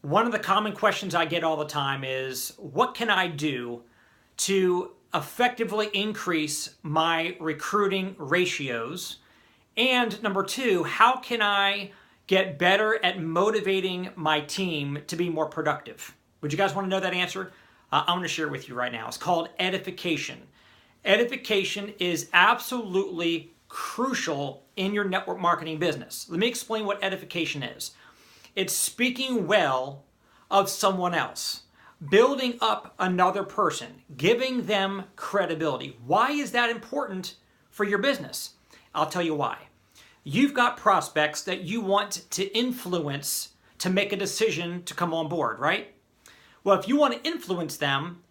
One of the common questions I get all the time is, what can I do to effectively increase my recruiting ratios? And number two, how can I get better at motivating my team to be more productive? Would you guys want to know that answer? I'm going to share it with you right now. It's called edification. Edification is absolutely crucial in your network marketing business. Let me explain what edification is. It's speaking well of someone else, building up another person, giving them credibility. Why is that important for your business? I'll tell you why. You've got prospects that you want to influence to make a decision to come on board, right? Well, if you want to influence them,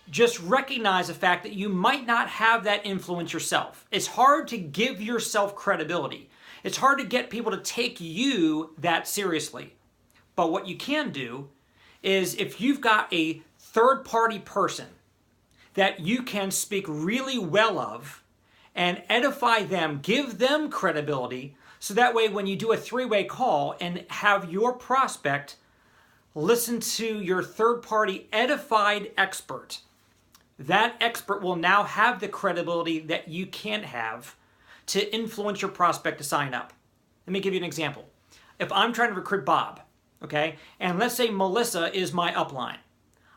just recognize the fact that you might not have that influence yourself. It's hard to give yourself credibility. It's hard to get people to take you that seriously. But what you can do is, if you've got a third-party person that you can speak really well of and edify them, give them credibility, so that way when you do a three-way call and have your prospect listen to your third-party edified expert, that expert will now have the credibility that you can't have to influence your prospect to sign up. Let me give you an example. If I'm trying to recruit Bob, okay, and let's say Melissa is my upline,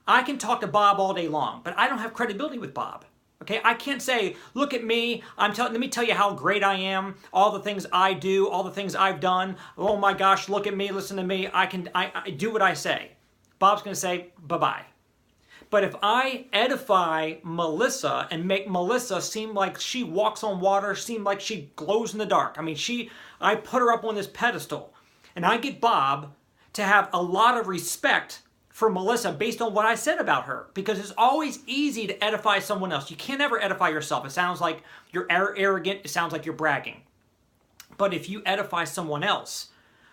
I can talk to Bob all day long, but I don't have credibility with Bob. Okay, I can't say, look at me, let me tell you how great I am, all the things I do, all the things I've done. Oh my gosh, look at me, listen to me, I do what I say. Bob's going to say, bye-bye. But if I edify Melissa and make Melissa seem like she walks on water, seem like she glows in the dark, I put her up on this pedestal, and I get Bob to have a lot of respect for Melissa based on what I said about her, because it's always easy to edify someone else. You can't ever edify yourself. It sounds like you're arrogant. It sounds like you're bragging. But if you edify someone else,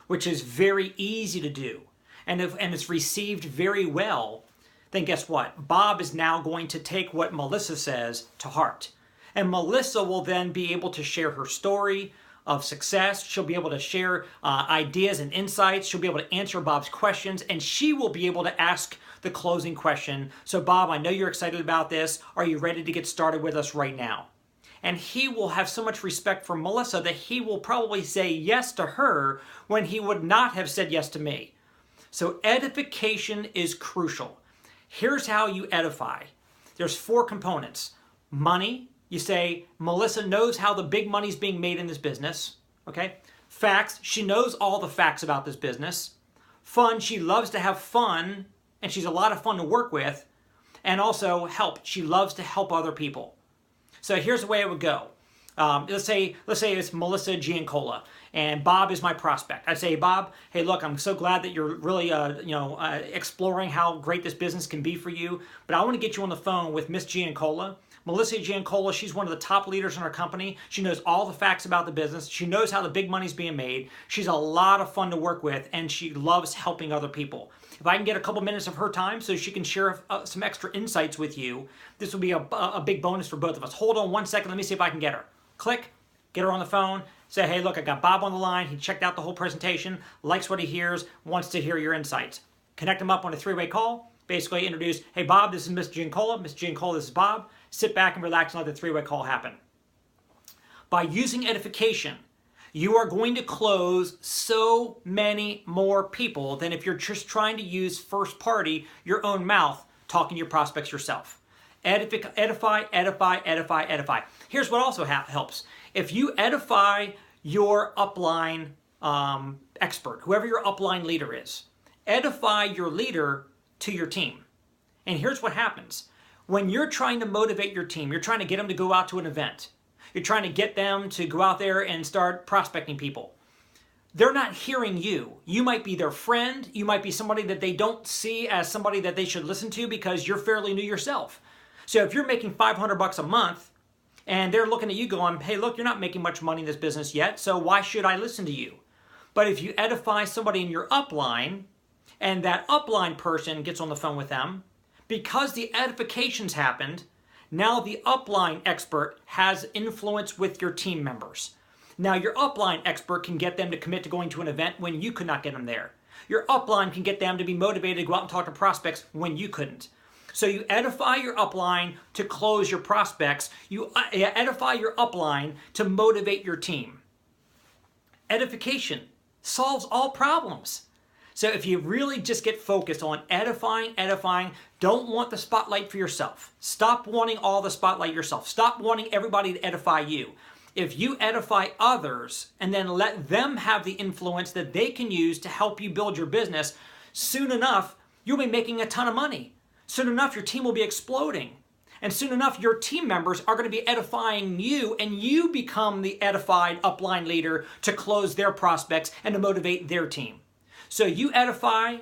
which is very easy to do, and it's received very well, then guess what? Bob is now going to take what Melissa says to heart. And Melissa will then be able to share her story of success. She'll be able to share ideas and insights. She'll be able to answer Bob's questions, and she will be able to ask the closing question. So Bob, I know you're excited about this. Are you ready to get started with us right now? And he will have so much respect for Melissa that he will probably say yes to her when he would not have said yes to me. So edification is crucial. Here's how you edify. There's 4 components. Money. You say, Melissa knows how the big money's being made in this business. Okay? Facts. She knows all the facts about this business. Fun. She loves to have fun, and she's a lot of fun to work with. And also help. She loves to help other people. So here's the way it would go. Let's say it's Melissa Giancola, and Bob is my prospect. I'd say, Bob, hey, look, I'm so glad that you're really, exploring how great this business can be for you. But I want to get you on the phone with Miss Giancola. Melissa Giancola, she's one of the top leaders in our company. She knows all the facts about the business. She knows how the big money's being made. She's a lot of fun to work with, and she loves helping other people. If I can get a couple minutes of her time so she can share some extra insights with you, this will be a big bonus for both of us. Hold on one second. Let me see if I can get her. Click, get her on the phone, say, hey, look, I got Bob on the line. He checked out the whole presentation, likes what he hears, wants to hear your insights. Connect him up on a 3-way call. Basically introduce, hey, Bob, this is Miss Giancola. Miss Giancola, this is Bob. Sit back and relax and let the 3-way call happen. By using edification, you are going to close so many more people than if you're just trying to use first party, your own mouth, talking to your prospects yourself. Edify, edify, edify, edify. Here's what also helps. If you edify your upline expert, whoever your upline leader is, edify your leader to your team. And here's what happens. When you're trying to motivate your team, you're trying to get them to go out to an event. You're trying to get them to go out there and start prospecting people. They're not hearing you. You might be their friend. You might be somebody that they don't see as somebody that they should listen to because you're fairly new yourself. So if you're making $500 a month and they're looking at you going, hey, look, you're not making much money in this business yet, so why should I listen to you? But if you edify somebody in your upline and that upline person gets on the phone with them, because the edifications happened, now the upline expert has influence with your team members. Now your upline expert can get them to commit to going to an event when you could not get them there. Your upline can get them to be motivated to go out and talk to prospects when you couldn't. So you edify your upline to close your prospects. You edify your upline to motivate your team. Edification solves all problems. So if you really just get focused on edifying, don't want the spotlight for yourself. Stop wanting all the spotlight yourself. Stop wanting everybody to edify you. If you edify others and then let them have the influence that they can use to help you build your business, soon enough, you'll be making a ton of money. Soon enough, your team will be exploding. And soon enough, your team members are going to be edifying you, and you become the edified upline leader to close their prospects and to motivate their team. So you edify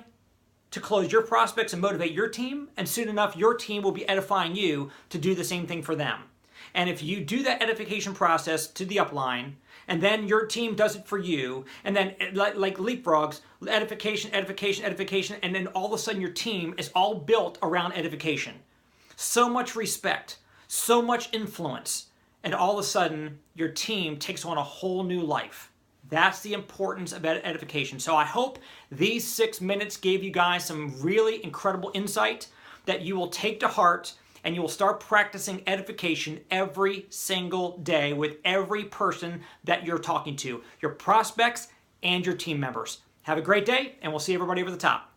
to close your prospects and motivate your team, and soon enough, your team will be edifying you to do the same thing for them. And if you do that edification process to the upline, and then your team does it for you, and then like leapfrogs, edification, and then all of a sudden your team is all built around edification. So much respect, so much influence, and all of a sudden your team takes on a whole new life. That's the importance of edification. So I hope these 6 minutes gave you guys some really incredible insight that you will take to heart, and you will start practicing edification every single day with every person that you're talking to, your prospects and your team members. Have a great day, and we'll see everybody over the top.